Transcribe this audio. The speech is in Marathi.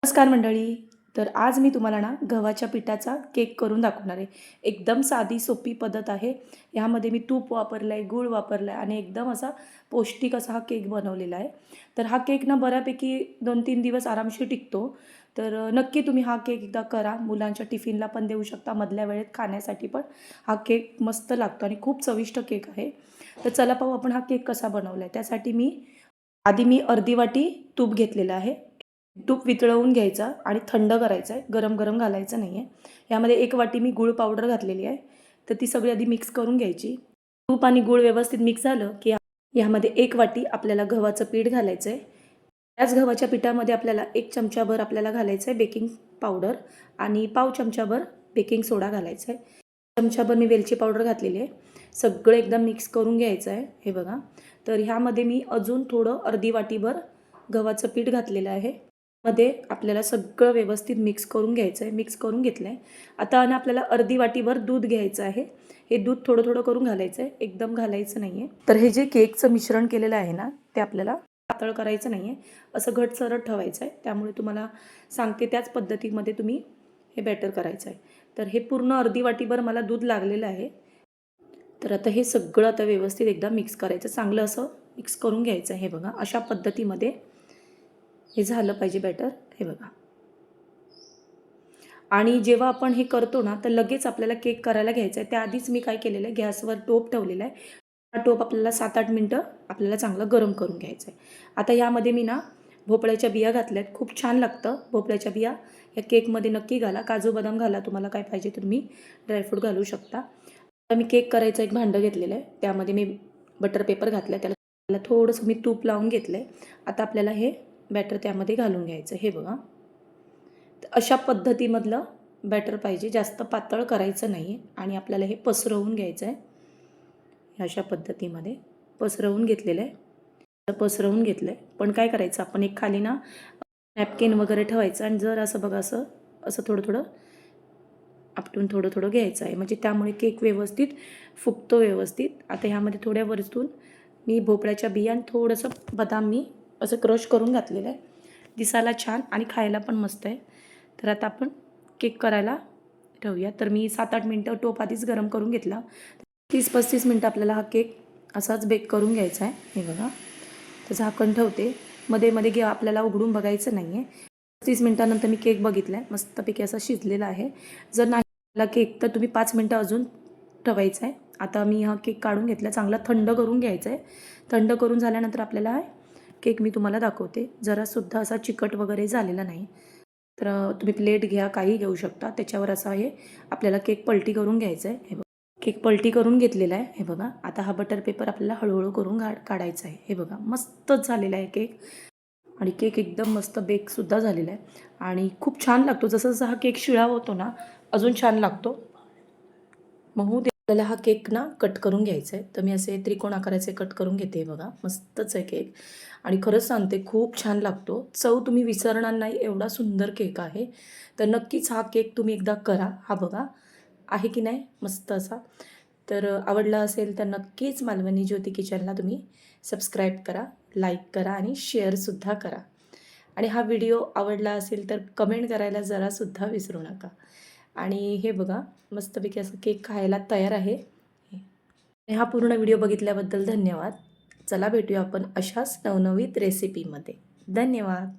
नमस्कार मंडळी. तर आज मी तुम्हाला ना गव्हाच्या पिठाचा केक करून दाखवणार आहे. एकदम साधी सोपी पद्धत आहे. ह्यामध्ये मी तूप वापरलं आहे, गूळ वापरला आहे आणि एकदम असा पौष्टिक असा हा केक बनवलेला आहे. तर हा केक ना बऱ्यापैकी 2-3 दिवस आरामशीर टिकतो. तर नक्की तुम्ही हा केक एकदा करा. मुलांच्या टिफिनला पण देऊ शकता, मधल्या वेळेत खाण्यासाठी पण हा केक मस्त लागतो आणि खूप चविष्ट केक आहे. तर चला पाहू आपण हा केक कसा बनवला आहे. त्यासाठी आधी मी अर्धी वाटी तूप घेतलेलं आहे. तूप वितळवून घ्यायचा आणि थंड करायचं आहे, गरम-गरम घालायचं नाही आहे. यामध्ये 1 वाटी मी गूळ पावडर घातलेली आहे. तर ती सगळी आधी मिक्स करून घ्यायची. तूप आणि गूळ व्यवस्थित मिक्स झालं, की यामध्ये 1 वाटी आपल्याला गव्हाचं पीठ घालायचं आहे. त्याच गव्हाच्या पिठामध्ये आपल्याला 1 चमचाभर आपल्याला घालायचं आहे बेकिंग पावडर आणि पाव चमचाभर बेकिंग सोडा घालायचा आहे. चमचाभर मी वेलची पावडर घातलेली आहे. सगळं एकदम मिक्स करून घ्यायचं आहे. हे बघा. तर ह्यामध्ये मी अजून थोडं अर्धी वाटीभर गव्हाचं पीठ घातलेलं आहे. मध्ये आपल्याला सगळं व्यवस्थित मिक्स करून घ्यायचं आहे. मिक्स करून घेतलं आहे. आता आणि आपल्याला अर्धी वाटीभर दूध घ्यायचं आहे. हे दूध थोडं-थोडं करून घालायचं आहे. एकदम घालायचं नाही आहे. तर हे जे केकचं मिश्रण केलेलं आहे ना, ते आपल्याला पातळ करायचं नाही आहे. असं घटसरट ठेवायचं आहे. त्यामुळे तुम्हाला सांगते त्याच पद्धतीमध्ये तुम्ही हे बॅटर करायचं आहे. तर हे पूर्ण अर्धी वाटीभर मला दूध लागलेलं आहे. तर आता हे सगळं आता व्यवस्थित एकदा मिक्स करायचं. चांगलं असं मिक्स करून घ्यायचं आहे. हे बघा अशा पद्धतीमध्ये हे झालं पाहिजे बॅटर. हे बघा. आणि जेव्हा आपण हे करतो ना, तर लगेच आपल्याला केक करायला घ्यायचा आहे. त्याआधीच मी काय केलेलं आहे, गॅसवर टोप ठेवलेला आहे. हा टोप आपल्याला 7-8 मिनिटं आपल्याला चांगलं गरम करून घ्यायचं आहे. आता यामध्ये मी ना भोपळ्याच्या बिया घातल्यात. खूप छान लागतं भोपळ्याच्या बिया. या केकमध्ये नक्की घाला. काजू बदाम घाला. तुम्हाला काय पाहिजे तर तुम्ही ड्रायफ्रूट घालू शकता. आता मी केक करायचं एक भांडं घेतलेलं आहे. त्यामध्ये मी बटर पेपर घातला आहे. त्याला थोडंसं मी तूप लावून घेतलं आहे. आता आपल्याला हे बॅटर त्यामध्ये घालून घ्यायचं. हे बघा. अशा पद्धतीमधलं बॅटर पाहिजे. जास्त पातळ करायचं नाही आहे आणि आपल्याला हे पसरवून घ्यायचं आहे. अशा पद्धतीमध्ये पसरवून घेतलेलं आहे. पसरवून घेतलं आहे. पण काय करायचं आपण एक खाली ना नॅपकिन वगैरे ठेवायचं आणि जर असं बघा असं असं थोडं-थोडं आपटून थोडं-थोडं घ्यायचं आहे. म्हणजे त्यामुळे केक व्यवस्थित फुगतो व्यवस्थित. आता ह्यामध्ये थोड्या वरतून मी भोपळ्याच्या बिया आणि थोडंसं बदाम मी असं क्रश करून घातलेलं आहे. दिसायला छान आणि खायला पण मस्त आहे. तर आता आपण केक करायला ठेवूया. तर मी 7-8 मिनिटं टोप आधीच गरम करून घेतला. 30-35 मिनिटं आपल्याला हा केक असाच बेक करून घ्यायचा आहे. हे बघा. तर झाकण ठेवते. मध्ये-मध्ये आपल्याला उघडून बघायचं नाही आहे. 30 मिनिटानंतर मी केक बघितला आहे. मस्तपैकी असा शिजलेला आहे. जर नाही झाला केक तर तुम्ही 5 मिनिटं अजून ठेवायचं आहे. आता मी हा केक काढून घेतला. चांगला थंड करून घ्यायचा आहे. थंड करून झाल्यानंतर आपल्याला केक मी तुम्हाला दाखवते. जरासुद्धा असा चिकट वगैरे झालेला नाही. तर तुम्ही प्लेट घ्या, काही घेऊ शकता. त्याच्यावर असा हे आपल्याला केक पलटी करून घ्यायचा आहे. हे बघा. केक पलटी करून घेतलेला आहे. हे बघा. आता हा बटर पेपर आपल्याला हळूहळू करून काढायचा आहे. हे बघा. मस्तच झालेला आहे केक आणि केक एकदम मस्त बेकसुद्धा झालेला आहे आणि खूप छान लागतो. जसं-जसं हा केक शिळा होतो ना, अजून छान लागतो. मग आपल्याला हा केक ना कट करून घ्यायचा आहे. तर मी असे त्रिकोण आकाराचे कट करून घेते. बघा मस्तच आहे केक आणि खरंच सांगते खूप छान लागतो. चव तुम्ही विसरणार नाही एवढा सुंदर केक आहे. तर नक्कीच हा केक तुम्ही एकदा करा. हा बघा आहे की नाही मस्त असा. तर आवडला असेल तर नक्कीच मालवणी ज्योती किचनला तुम्ही सबस्क्राईब करा, लाईक करा आणि शेअरसुद्धा करा. आणि हा व्हिडिओ आवडला असेल तर कमेंट करायला जरासुद्धा विसरू नका. आणि हे बघा मस्तपैकी असं केक खायला तयार आहे. हा पूर्ण व्हिडिओ बघितल्याबद्दल धन्यवाद. चला भेटूया आपण अशाच नवनवीन रेसिपीमध्ये. धन्यवाद.